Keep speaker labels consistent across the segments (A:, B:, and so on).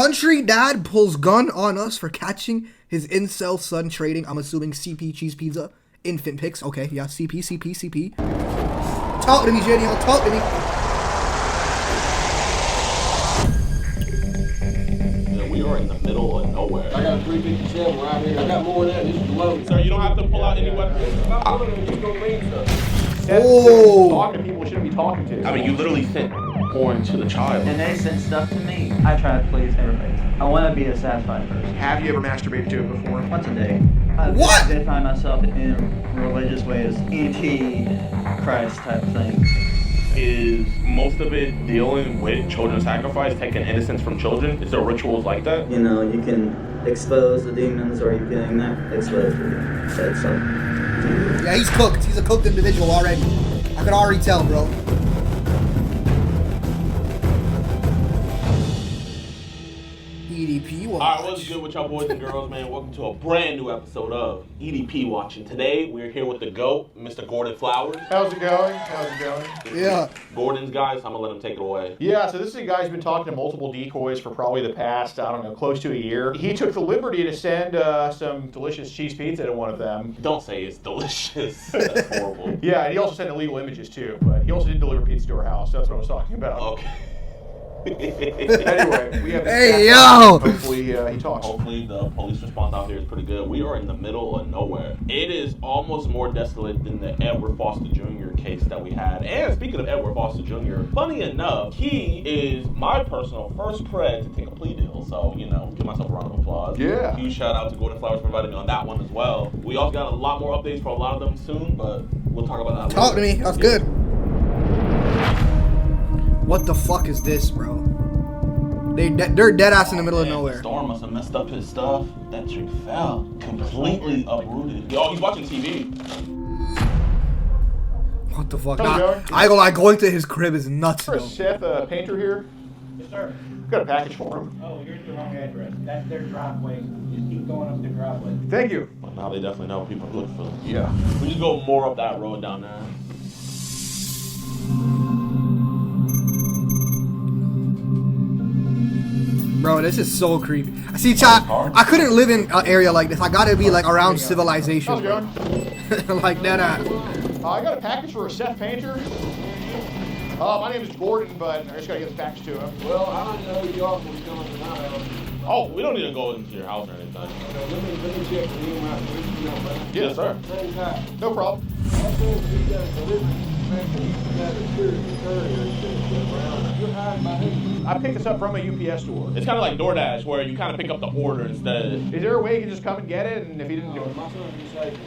A: Country dad pulls gun on us for catching his incel son trading, I'm assuming CP cheese pizza, infant pics. Okay, yeah, CP. Talk to me, Jidion, talk to me.
B: Yeah, we are in the middle of nowhere.
C: I got a 357 right here. I got more than that. This is low.
B: Sir, you don't have to pull out any weapons.
C: About one of them, it's gonna mean something.
A: Oh.
D: Talking to people we shouldn't be talking to.
B: I mean, you literally sent porn to the child.
E: And they send stuff to me. I try to please everybody. I want to be a satisfied person.
D: Have you ever masturbated to it before?
E: Once a day.
A: What?
E: I find myself in religious ways, anti-Christ type things.
B: Is most of it dealing with children sacrifice, taking innocence from children? Is there rituals like that?
E: You know, you can expose the demons or you can not expose the demons. That's something.
A: Yeah, he's cooked. He's a cooked individual already. I can already tell, bro. EDP watch.
B: Alright, what's good with y'all boys and girls, man? Welcome to a brand new episode of EDP Watching. Today, we're here with the GOAT, Mr. Gordon Flowers.
D: How's it going?
A: Yeah.
B: Gordon's guys, I'm gonna let him take it away.
D: Yeah, so this is a guy who's been talking to multiple decoys for probably the past, I don't know, close to a year. He took the liberty to send some delicious cheese pizza to one of them.
B: Don't say it's delicious. That's horrible.
D: Yeah, and he also sent illegal images too, but he also did deliver pizza to our house. That's what I was talking about.
B: Okay.
D: Anyway, we have this
A: Hey,
D: guy.
A: yo!
D: Hopefully he talks.
B: Hopefully the police response out here is pretty good. We are in the middle of nowhere. It is almost more desolate than the Edward Foster Jr. case that we had. And speaking of Edward Foster Jr., funny enough, he is my personal first pred to take a plea deal. So, you know, give myself a round of applause.
D: Yeah.
B: Huge shout out to Gordon Flowers for inviting me on that one as well. We also got a lot more updates for a lot of them soon, but we'll talk about that
A: Talk to
B: later.
A: me. That's good. What the fuck is this, bro? They're dead ass in the middle of
B: Man,
A: nowhere.
B: The storm must have messed up his stuff. That chick fell. Completely uprooted. Yo, he's watching TV.
A: What the fuck?
D: How's it
A: Nah,
D: going?
A: I ain't gonna lie, going to his crib is nuts,
D: For
A: though.
D: Seth, painter here.
F: Yes, sir.
D: Got a package for him.
F: Oh, here's the wrong address. That's their driveway. Just keep going up the driveway.
D: Thank you.
B: Well, now they definitely know people are looking for them.
D: Yeah.
B: We just go more up that road down there.
A: Bro, this is so creepy. See, I couldn't live in an area like this. I gotta be like around
D: How's
A: civilization.
D: it going?
A: Like that.
D: I got a package for a Seth painter. My name is Gordon, but I just gotta get this package to him.
C: Well, I don't know who you are when coming tonight.
B: Oh, we don't need to go into your house or anything.
C: Let me check the room out there. You know, man.
B: Yes, sir.
C: Same time.
D: No problem.
C: Also, we got a delivery man from that security courier around. You're hired by who?
D: I picked this up from a UPS store.
B: It's kind of like DoorDash, where you kind of pick up the order instead.
D: Is there a way you can just come and get it? And if you didn't do it,
C: My son can say,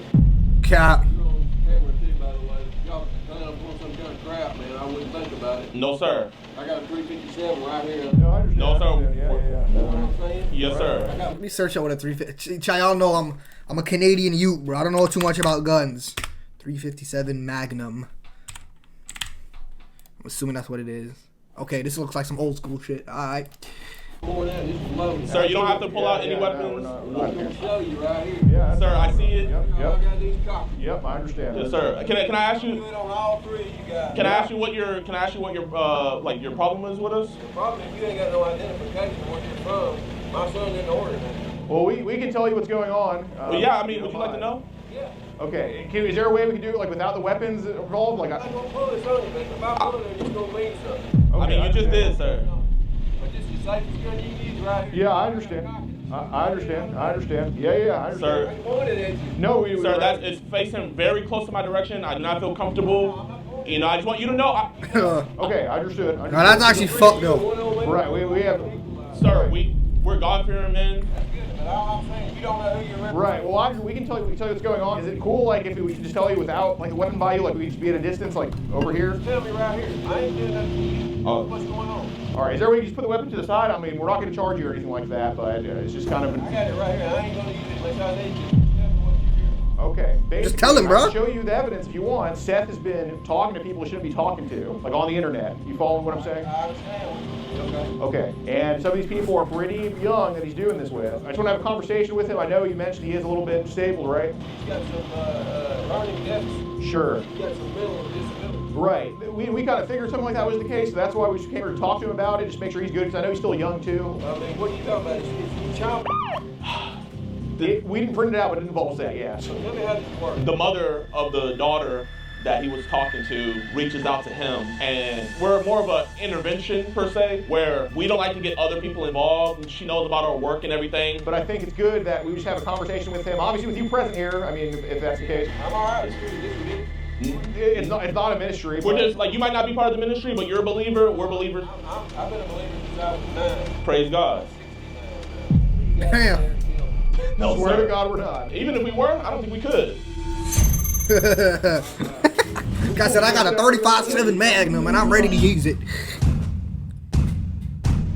A: Cap.
C: you're on camera too, by the way. Y'all done up on some kind of crap, man. I wouldn't think about it.
B: No, sir.
C: I got a 357 right here.
D: no, I understand.
B: No, sir.
D: I understand. Yeah.
C: You know what I'm saying?
B: Yes, sir.
A: Let me search out what a 350. Y'all know I'm a Canadian youth, bro. I don't know too much about guns. 357 Magnum. I'm assuming that's what it is. Okay, this looks like some old school shit. Alright.
C: More than that, this is loaded.
B: Sir, you don't have to pull out any
D: no,
B: weapons.
D: we're not
C: I'm gonna show you right here.
D: Yeah,
B: Sir, I see it.
D: Yep,
C: I
D: yep.
C: got these copies.
D: Yep, I understand.
B: Yes, sir. Can I ask
C: Do
B: you?
C: it on all three of you guys.
B: Can I ask you what your like your problem is with us?
C: The problem is you ain't got no identification of where you're from. My son didn't order that.
D: Well, we can tell you what's going on.
B: Well, yeah. I mean, would you like to know?
C: Yeah.
D: Okay. Is there a way we can do it like without the weapons involved? Like,
C: I'm gonna pull this on you, but if I pull it, it's gonna mean something.
D: okay,
B: I mean, you just
D: understand.
B: did, sir.
C: But this is the safest gun you can use right here.
D: Yeah, I understand. I understand. I understand. Yeah, I understand.
B: Sir.
C: I pointed at you.
D: No,
B: Sir, that is facing very close to my direction. I do not feel comfortable. You know, I just want you to know,
D: Okay, I understood.
A: Now that's actually fucked though.
D: Right, we have.
B: sir, we're God-fearing men.
C: That's good, but all I'm saying, you don't know who you're representing.
D: Right. Well, we can tell you what's going on. Is it cool, like, if we can just tell you without like a weapon by you, like we could just be at a distance, like over here?
C: Tell me right here. I ain't doing nothing to you.
B: Oh.
C: What's going on?
D: All right. Is there a way you just put the weapon to the side? I mean, we're not going to charge you or anything like that, but it's just kind of.
C: I got it right here. I ain't gonna use it unless I need to. Tell me what you're doing.
D: Okay.
A: Just tell him,
D: I
A: bro.
D: can show you the evidence if you want. Seth has been talking to people he shouldn't be talking to, like on the internet. You follow what I'm saying?
C: I understand. Okay.
D: Okay. And some of these people are pretty young that he's doing this with. I just want to have a conversation with him. I know you mentioned he is a little bit disabled, right?
C: He's got some learning deficits.
D: Sure.
C: He's got some mental disabilities.
D: Right. We kind of figured something like that was the case, so that's why we just came here to talk to him about it, just make sure he's good, because I know he's still young too.
C: I mean, what are you talking about? It's child.
D: We didn't print it out, but it involves that, yeah. So.
C: Tell me how this works.
B: The mother of the daughter that he was talking to reaches out to him, and we're more of an intervention per se, where we don't like to get other people involved, and she knows about our work and everything.
D: But I think it's good that we just have a conversation with him, obviously with you present here, I mean, if that's the case.
C: I'm all right.
D: It's not a ministry.
B: We're just like, you might not be part of the ministry, but you're a believer, we're believers.
C: I've been a believer since I was 9.
B: Praise God.
A: Damn.
B: No,
D: Swear
B: sir.
D: to God we're not.
B: Even if we were, I don't think we could.
A: Like I said, I got a 35-7 Magnum and I'm ready to use it.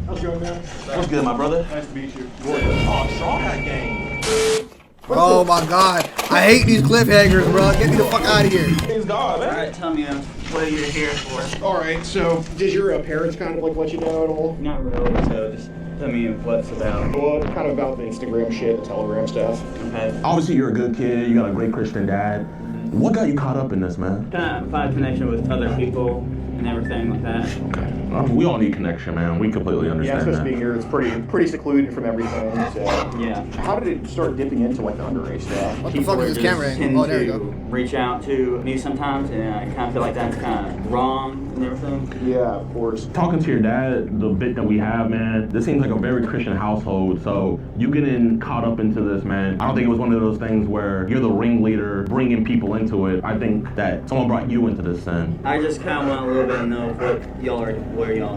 D: How's it going, man?
B: What's good, my brother?
D: Nice to meet you.
B: Oh, Straw Hat Gang.
A: Oh my God, I hate these cliffhangers, bro. Get me the fuck out of here.
B: Praise God, man.
E: Alright, tell me what you're here for.
D: Alright, so did your parents kind of like let you know at all?
E: Not really, so just tell me what's about.
D: Well, kind of about the Instagram shit, the Telegram stuff.
E: Okay.
B: Obviously, you're a good kid. You got a great Christian dad. What got you caught up in this, man?
E: Kind of find connection with other people and everything like that.
B: We all need connection, man. We completely
D: Yeah,
B: understand
D: especially
B: that.
D: being here, it's pretty secluded from everything. So.
E: Yeah.
D: How did it start dipping into like the underage stuff?
A: What the fuck is this camera
E: Tend
A: angle? Oh, there you
E: to
A: go.
E: reach out to me sometimes, and I kind of feel like that's kind of wrong and everything.
D: Yeah, of course.
B: Talking to your dad, the bit that we have, man, this seems like a very Christian household. So you getting caught up into this, man, I don't think it was one of those things where you're the ringleader bringing people into it. I think that someone brought you into this sin.
E: I just kind of want a little bit to know what y'all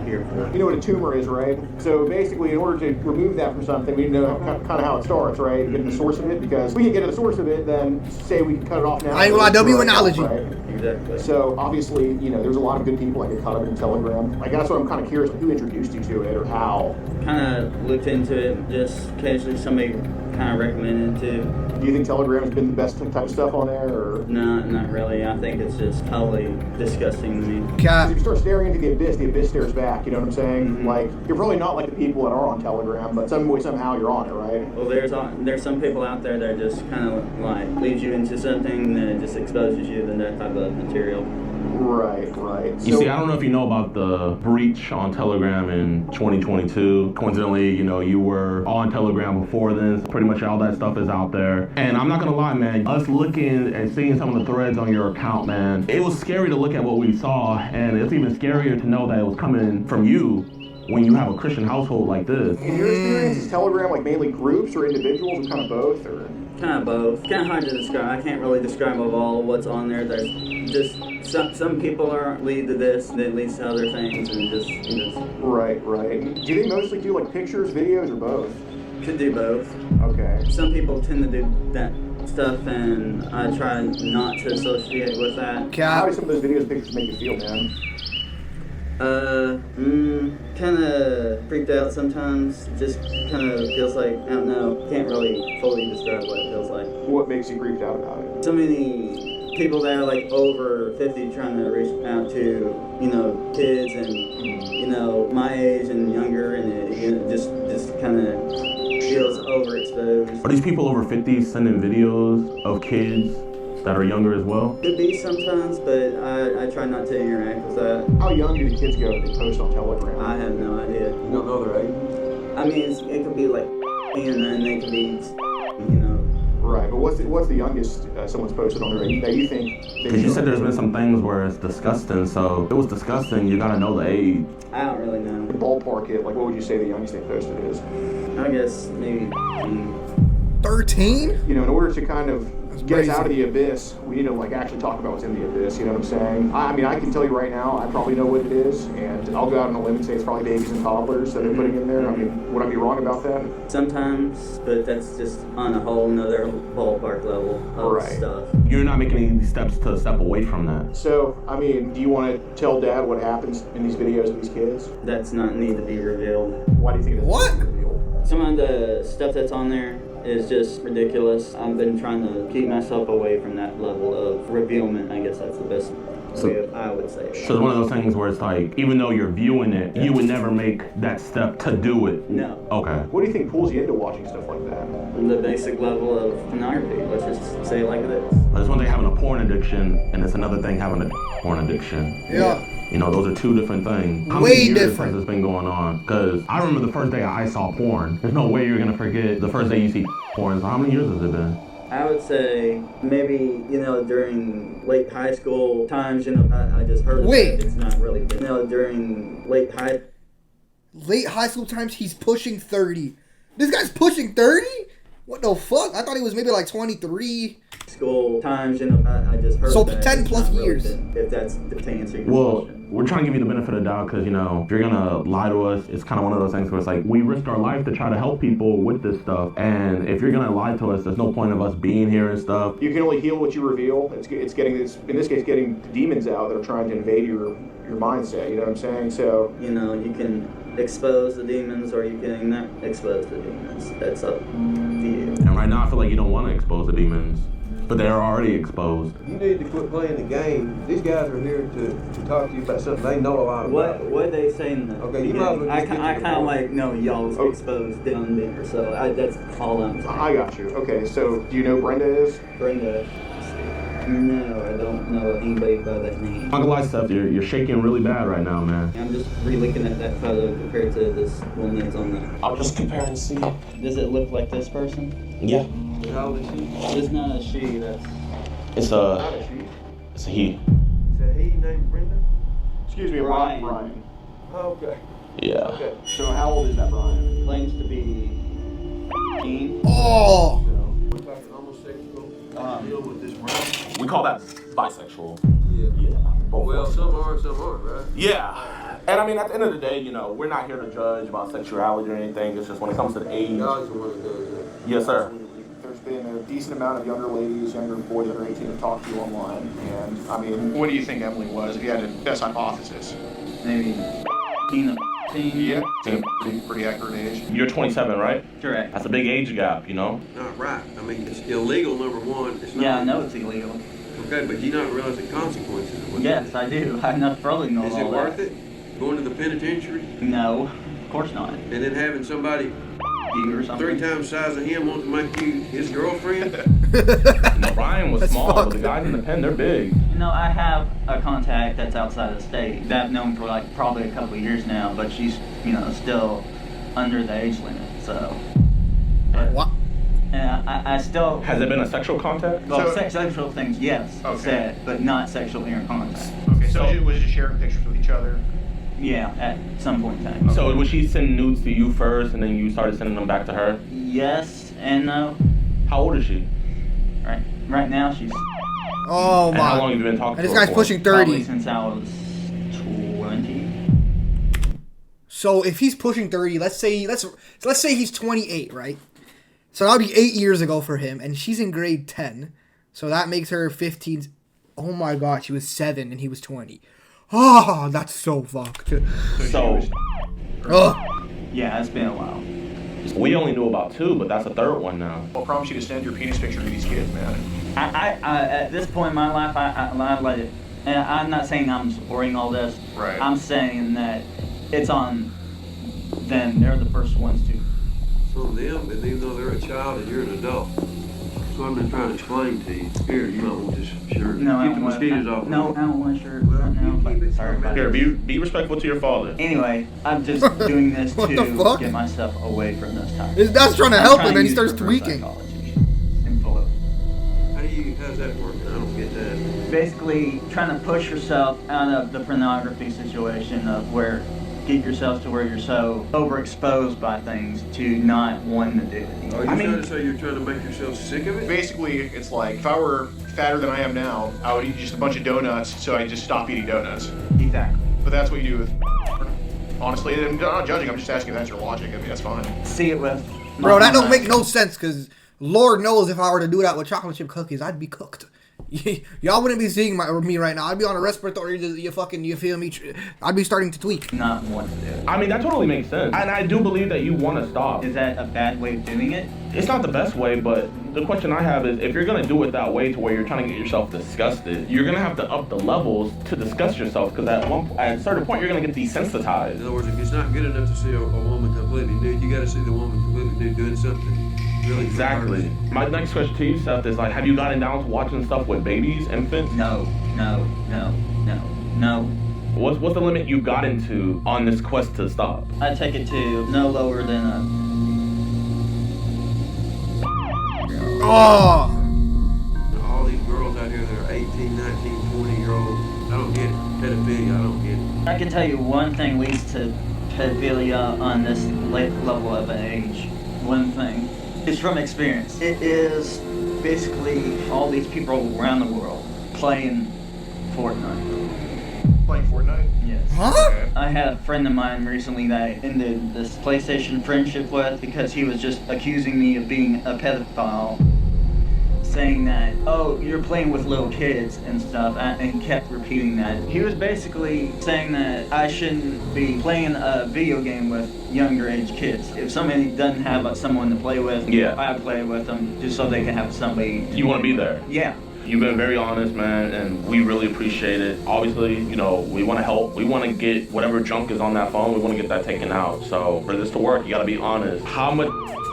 E: here for.
D: You know what a tumor is, right? So basically, in order to remove that from something, we need to know kind of how it starts, right? Get the source of it, because if we can get to the source of it, then say we can cut it off now.
A: I ain't gonna W analogy.
D: Right?
E: Exactly.
D: So obviously, you know, there's a lot of good people that get caught up in Telegram. Like that's what I'm kind of curious, like, who introduced you to it or how?
E: Kind of looked into it, just occasionally somebody kind of recommended it to.
D: Do you think Telegram has been the best type of stuff on there, or?
E: No, not really. I think it's just totally disgusting to me.
D: If you start staring into the abyss stares back, you know what I'm saying?
E: Mm-hmm.
D: Like, you're probably not like the people that are on Telegram, but some way, somehow you're on it, right?
E: Well, there's some people out there that just kind of like leads you into something and then it just exposes you to that type of material.
D: Right.
B: You see, I don't know if you know about the breach on Telegram in 2022. Coincidentally, you know, you were on Telegram before this. Pretty much all that stuff is out there. And I'm not gonna lie, man, us looking and seeing some of the threads on your account, man, it was scary to look at what we saw, and it's even scarier to know that it was coming from you when you have a Christian household like this.
D: In your experience, is Telegram like mainly groups or individuals or kind of both, or?
E: Kind of both. Kind of hard to describe. I can't really describe of all what's on there. There's just some people are lead to this, that leads to other things, and just
D: Right. Do they mostly do like pictures, videos, or both?
E: could do both.
D: Okay.
E: Some people tend to do that stuff, and I try not to associate with that.
D: How do some of those videos and pictures make you feel, man?
E: Kind of freaked out sometimes. Just kind of feels like, I don't know, can't really fully describe what it feels like.
D: What makes you freaked out about it?
E: So many people that are like over 50 trying to reach out to, you know, kids and, you know, my age and younger, and it just kind of feels overexposed.
B: Are these people over 50 sending videos of kids that are younger as well?
E: Could be sometimes, but I try not to interact with that.
D: How young do the kids go that they post on Telegram?
E: I have no idea.
C: You don't know their age?
E: I mean, it could be like, and then they could be, you know.
D: Right, but what's the youngest someone's posted on there that you think?
B: Because you said there's been some things where it's disgusting, so if it was disgusting, you gotta know the age.
E: I don't really know.
D: Ballpark it, like what would you say the youngest they posted is?
E: I guess maybe
A: 13?
D: You know, in order to kind of get us
A: crazy.
D: out of the abyss, we need to like actually talk about what's in the abyss, you know what I'm saying? I mean, I can tell you right now, I probably know what it is, and I'll go out on a limb and say it's probably babies and toddlers that they're putting in there. I mean, would I be wrong about that?
E: sometimes, but that's just on a whole nother ballpark level of
D: Right.
E: stuff.
B: You're not making any steps to step away from that.
D: So, I mean, do you want to tell Dad what happens in these videos of these kids?
E: That's not need to be revealed.
D: Why do you think it
A: What?
D: doesn't get revealed?
E: Some of the stuff that's on there is just ridiculous. I've been trying to keep myself away from that level of revealment. I guess that's the best I would say.
B: So it's one of those things where it's like, even though you're viewing it, you would never make that step to do it.
E: No.
B: Okay.
D: What do you think pulls you into watching stuff like that?
E: The basic level of pornography. Let's just say it like it is.
B: There's one thing having a porn addiction, and it's another thing having a porn addiction.
A: Yeah.
B: You know, those are two different things. How
A: Way
B: many years
A: different.
B: has this been going on? Because I remember the first day I saw porn. There's no way you're going to forget the first day you see porn. So how many years has it been?
E: I would say maybe, during late high school times, I just heard of
A: Wait.
E: it. It's not really, during late high
A: school times, he's pushing 30. This guy's pushing 30? What the fuck? I thought he was maybe like 23.
E: school times, I just heard
A: So
E: that.
A: 10
E: It's
A: plus
E: not really
A: years.
E: been- if that's to answer your
B: Well,
E: question.
B: we're trying to give you the benefit of the doubt because, if you're going to lie to us, it's kind of one of those things where it's like, we risk our life to try to help people with this stuff. And if you're going to lie to us, there's no point of us being here and stuff.
D: You can only heal what you reveal. It's getting this, in this case, getting demons out that are trying to invade your mindset. You know what I'm saying? So
E: You can expose the demons or you can not expose the demons. That's up to you.
B: And right now, I feel like you don't want to expose the demons, but they're already exposed.
C: You need to quit playing the game. These guys are here to talk to you about something they know a lot about.
E: What they say in the
C: Okay, you might as well
E: I
C: just get to the
E: kind of
C: point.
E: like, no, y'all's
D: Oh.
E: exposed them there. So that's all I'm saying.
D: I got you. Okay, so do you know who Brenda is?
E: Brenda, no, I don't know anybody by that name.
B: I'm not gonna lie, Steph, you're shaking really bad right now, man.
E: I'm just re-looking at that photo compared to this one that's on the...
B: I'll just compare and see.
E: Does it look like this person?
B: Yeah.
C: How old is she?
E: It's not a she, that's...
B: It's
D: Not
B: a
D: a she.
B: it's a he.
C: Is that he named Brenda?
D: Excuse me,
E: Brian.
D: Brian.
C: Oh, okay.
B: Yeah.
D: Okay, so how old is that Brian?
E: Claims to be... 15.
A: Oh!
C: We're talking homosexual. Deal with this Brian.
B: We call that bisexual.
C: Yeah.
B: Yeah.
C: Well, some are, some aren't, right?
B: Yeah. And I mean, at the end of the day, we're not here to judge about sexuality or anything. It's just when it comes to the age.
C: God's the one that does that.
B: Yes, sir.
D: There's been a decent amount of younger ladies, younger boys that are 18 to talk to you online. And, I mean, what do you think Emily was, if you had a best hypothesis?
E: Maybe 15 or 15.
D: Yeah, pretty accurate age.
B: You're 27, right?
E: Correct.
B: That's a big age gap,
C: Not right. I mean, it's illegal, number one. It's not.
E: Yeah, I know it's illegal.
C: Okay, but you not realize the consequences of what
E: Yes, I do. I know, probably know
C: Is
E: all
C: it worth
E: that.
C: it? Going to the penitentiary
E: No, of course not.
C: and then having somebody
E: You or something.
C: 3 times the size of him want to make you his girlfriend?
B: Brian was
A: That's
B: small, but the
A: fucked.
B: guys in the pen, they're big.
E: I have a contact that's outside of the state that I've known for like probably a couple of years now, but she's, still under the age limit, so. But,
A: What?
E: and I still.
B: Has it been a sexual contact?
E: Well,
D: So-
E: sexual things, yes,
D: Okay.
E: said, but not sexual intercontact.
D: Okay, so it was just sharing pictures with each other.
E: Yeah, at some point in time.
B: So was she sending nudes to you first, and then you started sending them back to her?
E: Yes and no.
B: How old is she?
E: Right now she's
A: Oh
B: And how long
A: my.
B: have you been talking
A: And
B: to
A: this
B: her
A: guy's
B: for?
A: pushing
E: probably
A: 30.
E: since I was 20.
A: So if he's pushing 30, let's say he's 28, right? So that'll be 8 years ago for him, and she's in grade 10. So that makes her 15. Oh my god, she was 7 and he was 20. Oh, that's so fucked.
B: So
A: Ugh.
E: Yeah, it's been a while.
B: we only knew about 2, but that's a third one now.
D: I'll promise you to send your penis picture to these kids, man.
E: I at this point in my life, I let it. And I'm not saying I'm supporting all this.
D: Right.
E: I'm saying that it's on them. They're the first ones to.
C: It's on them, and even though they're a child and you're an adult. That's what I've been trying to explain to you. Here, you might want this shirt.
E: No, I
C: Keep
E: don't
C: the
E: want.
C: mosquitoes off.
E: No, I don't want a shirt
C: Well,
E: right now.
C: you keep
E: But
C: it
E: sorry about
B: Here,
E: it.
B: be respectful to your father.
E: Anyway, I'm just doing this
A: What the
E: to
A: fuck?
E: get myself away from this topic.
A: His dad's trying to
E: I'm
A: help
E: trying
A: him,
E: to
A: and he
E: use
A: starts
E: reverse
A: tweaking.
E: psychology and pull it.
C: How's that working? I don't get that.
E: Basically trying to push yourself out of the pornography situation of where get yourself to where you're so overexposed by things to not wanting to do it.
C: Are you trying to say you're trying to make yourself sick of it?
D: Basically, it's like, if I were fatter than I am now, I would eat just a bunch of donuts, so I just stop eating donuts.
E: Exactly.
D: But that's what you do with, honestly, and I'm not judging, I'm just asking if that's your logic. I mean, that's fine.
E: See it with
A: Bro, that don't make no sense, because Lord knows if I were to do that with chocolate chip cookies, I'd be cooked. Y'all wouldn't be seeing me right now. I'd be on a respiratory. You feel me? I'd be starting to tweak.
E: Not want to do it.
B: I mean, that totally makes sense. And I do believe that you want to stop.
E: Is that a bad way of doing it?
B: It's not the best way, but the question I have is if you're going to do it that way to where you're trying to get yourself disgusted, you're going to have to up the levels to disgust yourself because at a certain point, you're going to get desensitized.
G: In other words, if it's not good enough to see a woman completely nude, you got to see the woman completely nude doing something. Really
B: Exactly. My next question to you, Seth, is like, have you gotten down to watching stuff with babies, infants?
E: No.
B: What's the limit you got into on this quest to stop?
E: I take it to no lower than a.
A: Oh.
G: All these girls out here that are 18, 19, 20-year-olds, I don't get it. Pedophilia, I don't get it.
E: I can tell you one thing leads to pedophilia on this late level of an age. One thing. It's from experience. It is basically all these people around the world playing Fortnite.
D: Playing Fortnite?
E: Yes.
A: Huh?
E: I had a friend of mine recently that I ended this PlayStation friendship with because he was just accusing me of being a pedophile, saying that, oh, you're playing with little kids and stuff, and kept repeating that. He was basically saying that I shouldn't be playing a video game with younger age kids. If somebody doesn't have someone to play with,
B: Yeah.
E: I play with them just so they can have somebody.
B: You want to be there.
E: Yeah.
B: You've been very honest, man, and we really appreciate it. Obviously, we want to help. We want to get whatever junk is on that phone, we want to get that taken out. So for this to work, you got to be honest. How much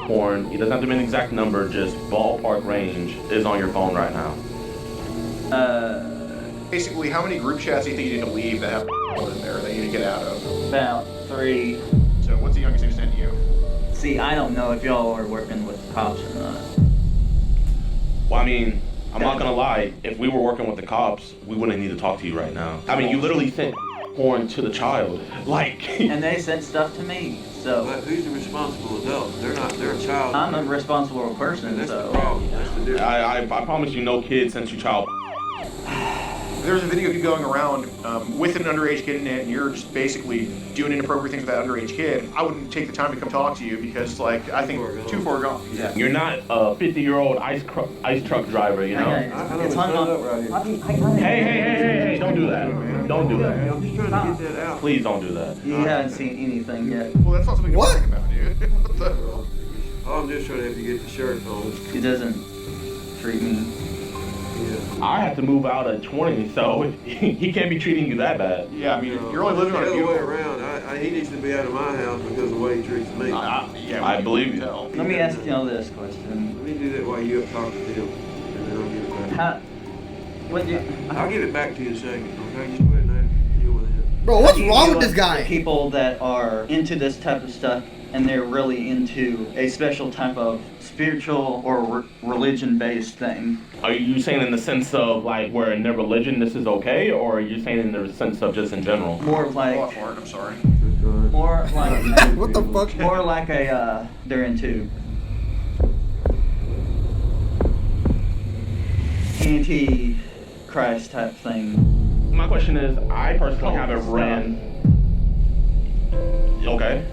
B: porn, it doesn't have to be an exact number, just ballpark range, is on your phone right now?
D: Basically, how many group chats do you think you need to leave that have in there that you need to get out of?
E: About 3.
D: So what's the youngest they've sent you?
E: See, I don't know if y'all are working with cops or not.
B: Well, I mean, I'm not gonna lie, if we were working with the cops, we wouldn't need to talk to you right now. I mean, you literally sent porn to the child. Like,
E: And they sent stuff to me, so
G: But who's the responsible adult? They're a child.
E: I'm a responsible person,
G: That's the
E: so.
G: problem. That's the difference.
B: I promise you no kid sent you child.
D: There's a video of you going around with an underage kid in it, and you're just basically doing inappropriate things with that underage kid. I wouldn't take the time to come talk to you because, like, I think too far gone. Yeah.
B: You're not a 50-year-old ice truck driver, you know?
E: Okay,
G: I know
E: it's
G: it's
E: hung
G: set
E: on.
G: up right here.
B: Hey, don't do that. Don't do that.
G: I'm just trying to get that out.
B: Please don't do that.
E: You haven't seen anything yet.
D: Well, that's not something
A: What?
D: to think about, dude. What the?
G: All I'm just trying to help you get the shirt on.
E: It doesn't treat me.
G: Yeah.
B: I have to move out at 20, so he can't be treating you that bad.
D: Yeah, I mean, you're only living on
G: the
D: a
G: other way
D: beautiful.
G: around. He needs to be out of my house because of the way he treats me.
D: Yeah,
B: I believe you.
D: tell.
E: Let me ask y'all this question.
G: Let me do that while you up talking to him, and then I'll give it back.
E: What do
G: I'll give it back to you in a second, okay? Just go ahead and deal with it.
A: Bro,
E: how
A: what's
E: do you
A: wrong
E: deal
A: with this guy?
E: People that are into this type of stuff and they're really into a special type of spiritual or religion-based thing.
B: Are you saying in the sense of like where in their religion this is okay, or are you saying in the sense of just in general?
E: More of like,
D: I'm sorry.
E: more like,
A: What the fuck?
E: more like a they're into anti-Christ type thing.
B: My question is, I personally haven't ran. Okay.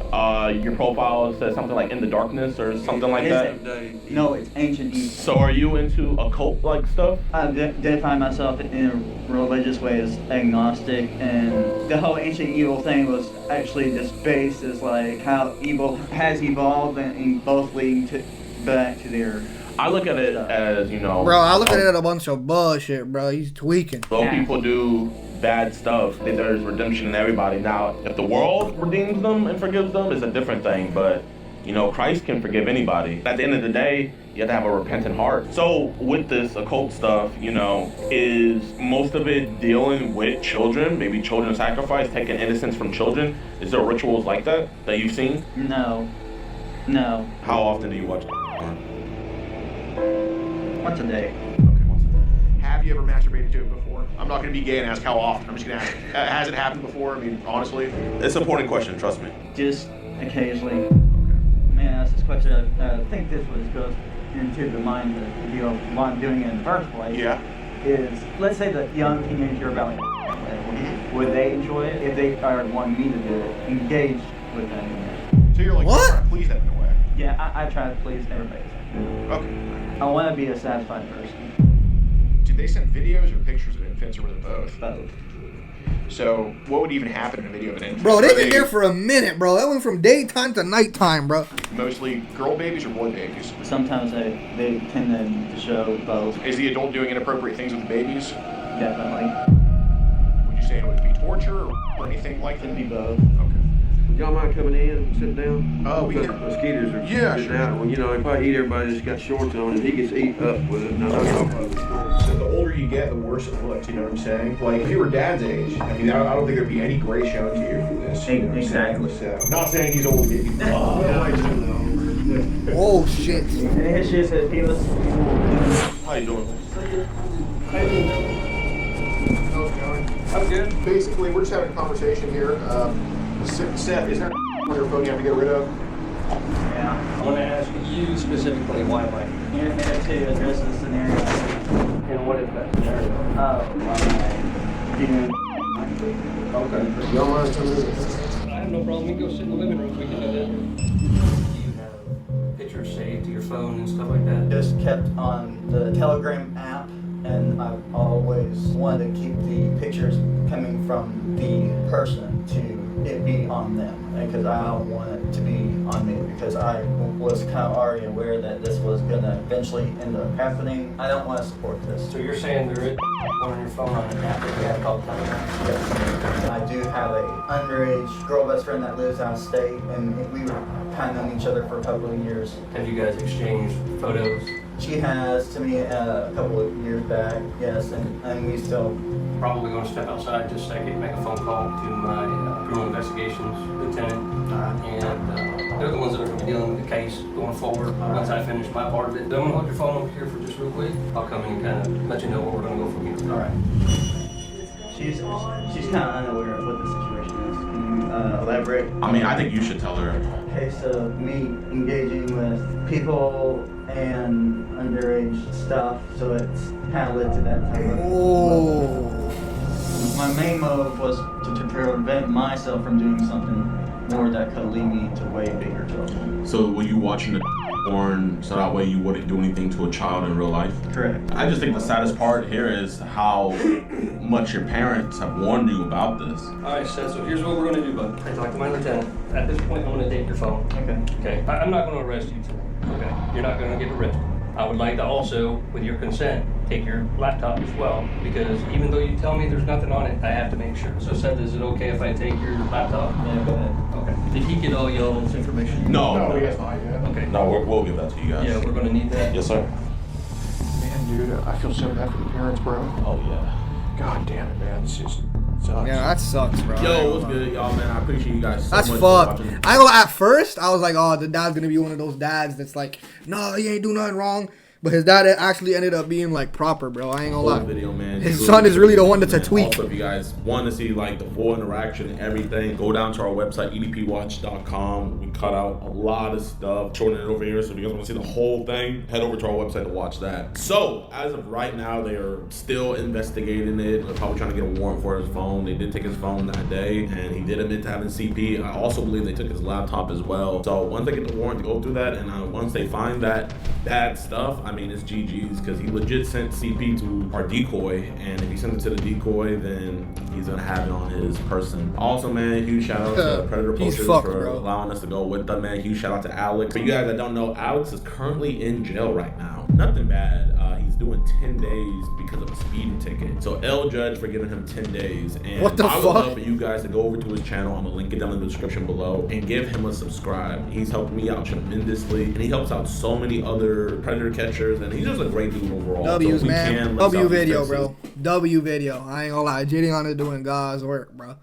B: Your profile says something like "in the darkness" or something like
E: Is
B: that.
E: it? No, it's ancient evil.
B: So are you into occult like stuff?
E: I identify myself in a religious way as agnostic, and the whole ancient evil thing was actually just based as like how evil has evolved and both leading to back to their.
B: I look at it as,
A: Bro, I look at it as a bunch of bullshit, bro. He's tweaking.
B: though people do bad stuff, there's redemption in everybody. Now, if the world redeems them and forgives them, it's a different thing, but Christ can forgive anybody. At the end of the day, you have to have a repentant heart. So with this occult stuff, is most of it dealing with children, maybe children sacrifice, taking innocence from children? Is there rituals like that you've seen?
E: No.
B: How often do you watch?
E: Once a day.
D: Have you ever masturbated to it before? I'm not going to be gay and ask how often. I'm just going to ask, has it happened before? I mean, honestly.
B: It's an important question, trust me.
E: Just occasionally. Man, ask this question. I think this goes into the mind of why I'm doing it in the first place.
D: Yeah.
E: Is let's say the young teenager about would they enjoy it if they are wanting me to do it? Engage with that.
D: So you're like,
A: What?
D: trying to please them in a way.
E: Yeah, I try to please everybody.
D: Okay.
E: I want to be a satisfied person.
D: Did they send videos or pictures of infants, or were they both?
E: Both.
D: So, what would even happen in a video of an infant?
A: Bro,
D: Are
A: they've been there for a minute, bro. That went from daytime to nighttime, bro.
D: mostly girl babies or boy babies?
E: Sometimes they tend to show both.
D: Is the adult doing inappropriate things with the babies?
E: Definitely.
D: Would you say it would be torture or anything like
E: Could
D: that?
E: be both.
D: Okay.
G: Would y'all mind coming in and sitting down?
D: Oh, we
G: Because
D: can-
G: mosquitoes are
D: Yeah,
G: getting
D: sure.
G: out. Well, you know, if I eat everybody that's got shorts on, and he gets eaten up with it. No,
D: So the older you get, the worse it looks, you know what I'm saying? Like, if you were dad's age, I mean, I don't think there'd be any gray shown to you for this. You know what I'm saying?
E: Exactly.
D: So, not saying he's old, maybe.
A: Oh, shit.
E: And his shit said he was.
B: How you doing?
D: I'm good. Basically, we're just having a conversation here. Seth, is there on your phone you have to get rid of?
E: Yeah.
F: I want to ask you specifically, why am I?
E: You're here to address the scenario.
F: And what is that scenario?
D: Okay. Y'all mind coming in?
F: I have no problem. We can go sit in the living room. We can do that. Do you have pictures saved to your phone and stuff like that?
E: Just kept on the Telegram app, and I've always wanted to keep the pictures coming from the person to it be on them, because I don't want it to be on me, because I was kind of already aware that this was gonna eventually end up happening. I don't want to support this.
F: So you're saying there is one on your phone on an app that you have called Telegram?
E: Yes. I do have a underage girl best friend that lives out of state, and we were kind of known each other for a couple of years.
F: Have you guys exchanged photos?
E: She has to me a couple of years back, yes, and we still.
F: Probably going to step outside just a second, make a phone call to my criminal investigations lieutenant. And they're the ones that are going to be dealing with the case going forward once I finish my part of it. But I'm going to hold your phone over here for just real quick. I'll come in and kind of let you know where we're going to go from here.
E: All right. She's kind of unaware of what the situation is. Can you elaborate?
B: I mean, I think you should tell her.
E: Case of me engaging with people and underage stuff, so it's kind of led to that type of.
A: Oh.
E: My main motive was to prevent myself from doing something more that could lead me to way bigger trouble.
B: So were you watching the porn so that way you wouldn't do anything to a child in real life?
E: Correct.
B: I just think the saddest part here is how much your parents have warned you about this.
F: All right, Seth, so here's what we're going to do, bud. I talked to my lieutenant. At this point, I'm going to take your phone.
E: Okay.
F: Okay? I'm not going to arrest you today. Okay? You're not going to get arrested. I would like to also, with your consent, take your laptop as well, because even though you tell me there's nothing on it, I have to make sure. So Seth, is it okay if I take your laptop?
E: Yeah, go ahead.
F: Okay. Did he get all y'all's information?
B: No.
D: that's fine, yeah.
F: Okay.
B: No, we'll give that to you guys.
F: Yeah, we're going to need that.
B: Yes, sir.
D: Man, dude, I feel so bad for the parents, bro.
B: Oh, yeah.
D: God damn it, man. This just sucks.
A: Yeah, that sucks, bro.
B: Yo, what's good, y'all, man? I appreciate you guys so
A: That's
B: much for
A: fucked.
B: watching.
A: I know at first I was like, oh, the dad's gonna be one of those dads that's like, no, he ain't do nothing wrong. But his dad actually ended up being like proper, bro. I ain't gonna
B: Full
A: lie.
B: video, man.
A: His son is really the one that's a
B: Man,
A: tweak.
B: Also, if you guys want to see like the full interaction and everything, go down to our website, edpwatch.com. We cut out a lot of stuff, showing it over here. So if you guys want to see the whole thing, head over to our website to watch that. So as of right now, they are still investigating it. They're probably trying to get a warrant for his phone. They did take his phone that day, and he did admit to having CP. I also believe they took his laptop as well. So once they get the warrant to go through that, and once they find that bad stuff, I mean, it's GG's, because he legit sent CP to our decoy, and if he sends it to the decoy, then he's gonna have it on his person. Also, man, huge shout out to Predator
A: He's
B: Posters
A: fucked,
B: for
A: bro.
B: allowing us to go with them, man. Huge shout out to Alex. For you guys that don't know, Alex is currently in jail right now. Nothing bad. He's doing 10 days because of a speeding ticket. So L Judge for giving him 10 days. And
A: What the
B: I would
A: fuck?
B: love for you guys to go over to his channel. I'm gonna link it down in the description below and give him a subscribe. He's helped me out tremendously, and he helps out so many other predator catchers, and he's just a great dude overall.
A: W's,
B: So we
A: man.
B: can
A: W
B: list out
A: video,
B: these
A: bro. W video. I ain't gonna lie. Jidion is doing God's work, bro.